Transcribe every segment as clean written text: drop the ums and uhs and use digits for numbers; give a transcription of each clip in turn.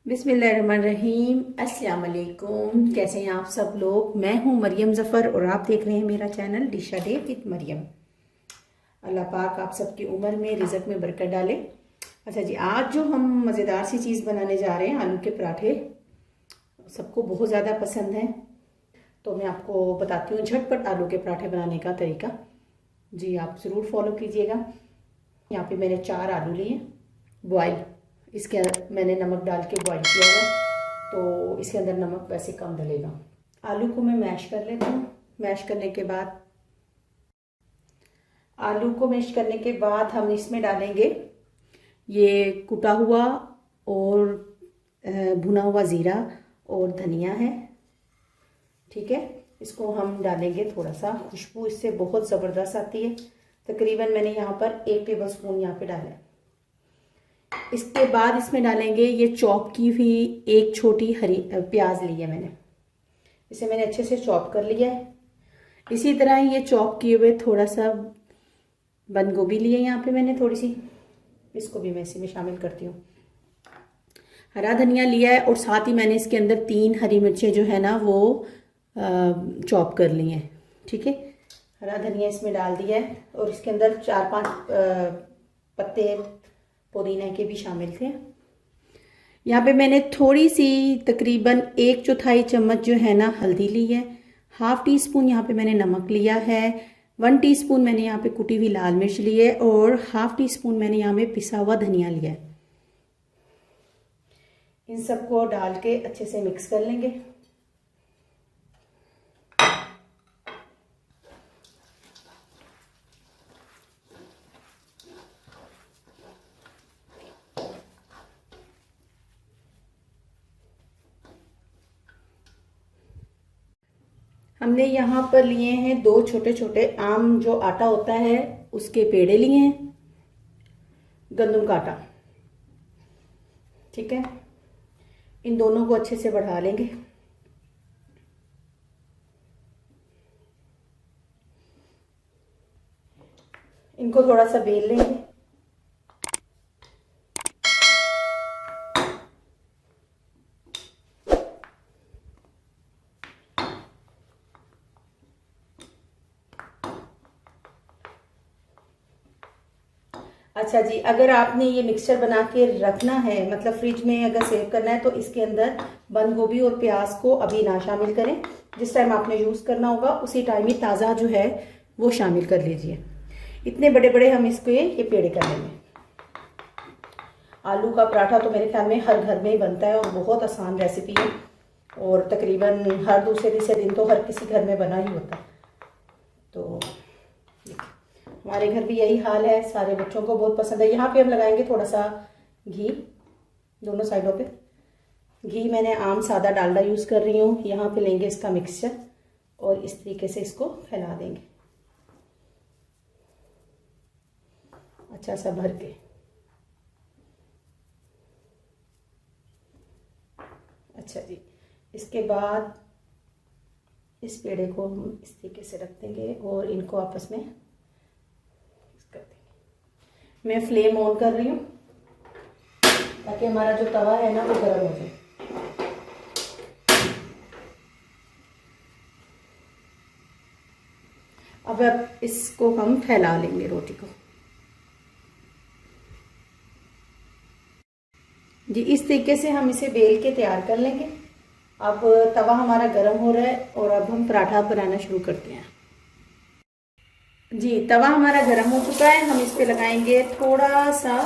बिस्मिल्लाहिर्रहमानिर्रहीम। अस्सलाम वालेकुम। कैसे हैं आप सब लोग। मैं हूं मरियम ज़फ़र और आप देख रहे हैं मेरा channel Disha day with Maryam. अल्लाह पाक आप सबकी उम्र में रिज़्क़ में बरकत डाले। अच्छा जी, आज जो हम मज़ेदार सी चीज़ बनाने जा रहे हैं, आलू के पराठे सबको बहुत ज़्यादा पसंद हैं। तो मैं आपको बताती हूँ झटपट आलू के पराठे बनाने का तरीका। जी आप ज़रूर फॉलो कीजिएगा। यहाँ पे मैंने 4 आलू लिए बॉयल। इसके अंदर मैंने नमक डाल के बॉईल किया हुआ, तो इसके अंदर नमक वैसे कम डलेगा। आलू को मैं मैश कर लेती हूँ। मैश करने के बाद आलू को मैश करने के बाद हम इसमें डालेंगे ये कुटा हुआ और भुना हुआ ज़ीरा और धनिया है। ठीक है, इसको हम डालेंगे। थोड़ा सा खुशबू इससे बहुत ज़बरदस्त आती है। तकरीबन मैंने यहाँ पर 1 टेबल स्पून यहाँ पे डाला है। इसके बाद इसमें डालेंगे ये चॉप की हुई एक छोटी हरी प्याज ली है मैंने। इसे मैंने अच्छे से चॉप कर लिया है। इसी तरह ये चॉप किए हुए थोड़ा सा बंद गोभी लिए यहाँ पे मैंने थोड़ी सी, इसको भी मैं इसी में शामिल करती हूँ। हरा धनिया लिया है और साथ ही मैंने इसके अंदर 3 हरी मिर्चें जो है ना वो चॉप कर ली हैं। ठीक है, हरा धनिया इसमें डाल दिया है और इसके अंदर 4-5 पत्ते पुदीना के भी शामिल थे। यहाँ पे मैंने थोड़ी सी तकरीबन 1/4 चम्मच जो है ना हल्दी ली है। ½ टीस्पून यहाँ पे मैंने नमक लिया है। 1 टीस्पून मैंने यहाँ पे कुटी हुई लाल मिर्च ली है और ½ टीस्पून मैंने यहाँ पे पिसा हुआ धनिया लिया है। इन सबको डाल के अच्छे से मिक्स कर लेंगे। हमने यहाँ पर लिए हैं 2 छोटे छोटे आम जो आटा होता है उसके पेड़े लिए हैं, गंदम का आटा। ठीक है, इन दोनों को अच्छे से बढ़ा लेंगे। इनको थोड़ा सा बेल लेंगे। अच्छा जी, अगर आपने ये मिक्सचर बना के रखना है, मतलब फ्रिज में अगर सेव करना है, तो इसके अंदर बंद गोभी और प्याज को अभी ना शामिल करें। जिस टाइम आपने यूज़ करना होगा उसी टाइम ही ताज़ा जो है वो शामिल कर लीजिए। इतने बड़े बड़े हम इसके ये पेड़े कर लेंगे। आलू का पराठा तो मेरे ख्याल में हर घर में ही बनता है और बहुत आसान रेसिपी है और तकरीबन हर दूसरे तीसरे दिन तो हर किसी घर में बना ही होता है। तो हमारे घर भी यही हाल है, सारे बच्चों को बहुत पसंद है। यहाँ पे हम लगाएंगे थोड़ा सा घी दोनों साइडों पे। घी मैंने आम सादा डालडा यूज़ कर रही हूँ। यहाँ पे लेंगे इसका मिक्सचर और इस तरीके से इसको फैला देंगे अच्छा सा भर के। अच्छा जी, इसके बाद इस पेड़े को हम इस तरीके से रख देंगे और इनको आपस में कर देंगे। मैं फ्लेम ऑन कर रही हूँ ताकि हमारा जो तवा है ना वो गर्म हो जाए। अब इसको हम फैला लेंगे रोटी को। जी इस तरीके से हम इसे बेल के तैयार कर लेंगे। अब तवा हमारा गर्म हो रहा है और अब हम पराठा बनाना शुरू करते हैं। जी तवा हमारा गर्म हो चुका है। हम इस पे लगाएंगे थोड़ा सा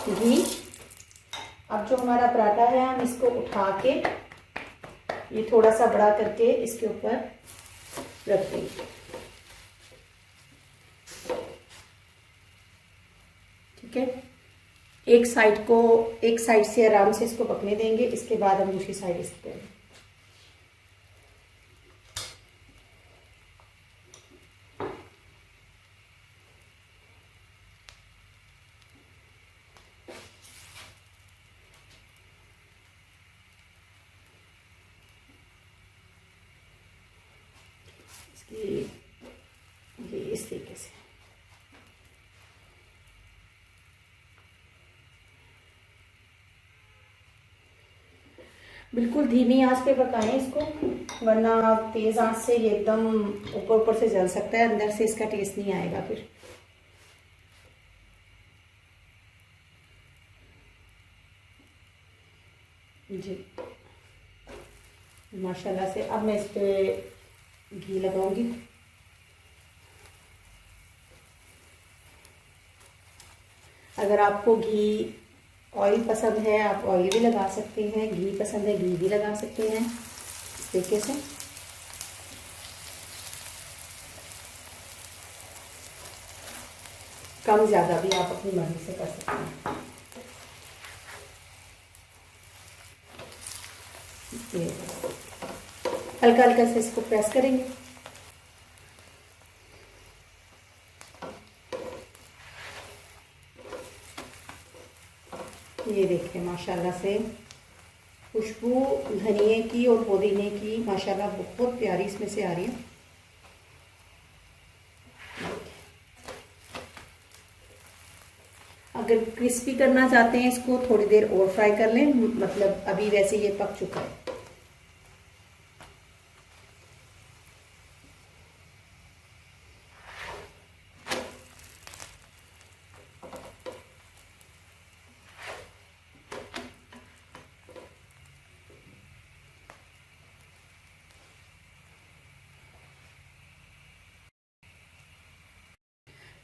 घी। अब जो हमारा पराठा है हम इसको उठा के ये थोड़ा सा बड़ा करके इसके ऊपर रख देंगे। ठीक है, एक साइड से आराम से इसको पकने देंगे। इसके बाद हम दूसरी साइड इसको करेंगे। ये इस तरीके से बिल्कुल धीमी आंच पे पकाएं इसको, वरना तेज़ आंच से ये एकदम ऊपर ऊपर से जल सकता है, अंदर से इसका टेस्ट नहीं आएगा फिर। जी माशाल्लाह से अब मैं इस पे घी लगाऊंगी। अगर आपको घी ऑयल पसंद है आप ऑयल भी लगा सकते हैं, घी पसंद है घी भी लगा सकते हैं इस तरीके से। कम ज़्यादा भी आप अपनी मर्जी से कर सकते हैं। ये हल्का हल्का से इसको प्रेस करेंगे। ये देखें माशाल्लाह से खुशबू धनिए की और पुदीने की माशाल्लाह बहुत प्यारी इसमें से आ रही है। अगर क्रिस्पी करना चाहते हैं इसको थोड़ी देर और फ्राई कर लें, मतलब अभी वैसे ये पक चुका है।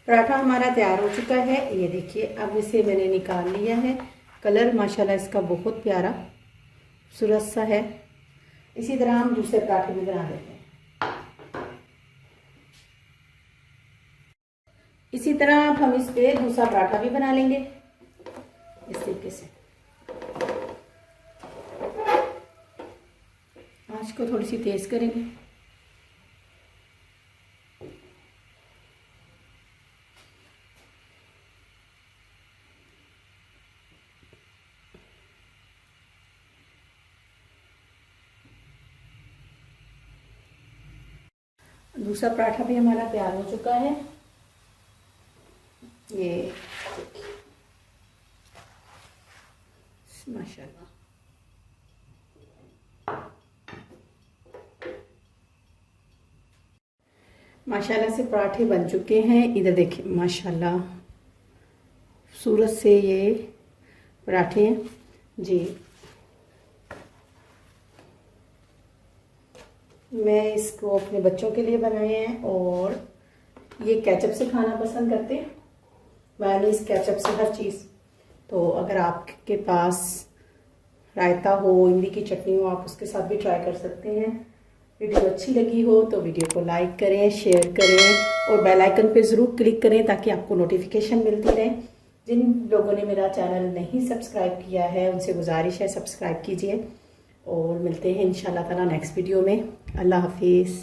पराठा हमारा तैयार हो चुका है। ये देखिए अब इसे मैंने निकाल लिया है। कलर माशाल्लाह इसका बहुत प्यारा खूबसूरत सा है। इसी तरह हम दूसरे पराठे भी बना लेते हैं। इसी तरह अब हम इस पे दूसरा पराठा भी बना लेंगे इस तरीके से। आंच को थोड़ी सी तेज करेंगे। दूसरा पराठा भी हमारा तैयार हो चुका है। ये माशाल्लाह माशाल्लाह से पराठे बन चुके हैं। इधर देखिए माशाल्लाह खूबसूरत से ये पराठे हैं जी। मैं इसको अपने बच्चों के लिए बनाए हैं और ये केचप से खाना पसंद करते हैं, मेयोनीज केचप से हर चीज़। तो अगर आपके पास रायता हो, इमली की चटनी हो, आप उसके साथ भी ट्राई कर सकते हैं। वीडियो अच्छी लगी हो तो वीडियो को लाइक करें, शेयर करें और बेल आइकन पे ज़रूर क्लिक करें ताकि आपको नोटिफिकेशन मिलती रहे। जिन लोगों ने मेरा चैनल नहीं सब्सक्राइब किया है उनसे गुजारिश है सब्सक्राइब कीजिए और मिलते हैं इंशाल्लाह ताला नेक्स्ट वीडियो में। अल्लाह हाफिज़।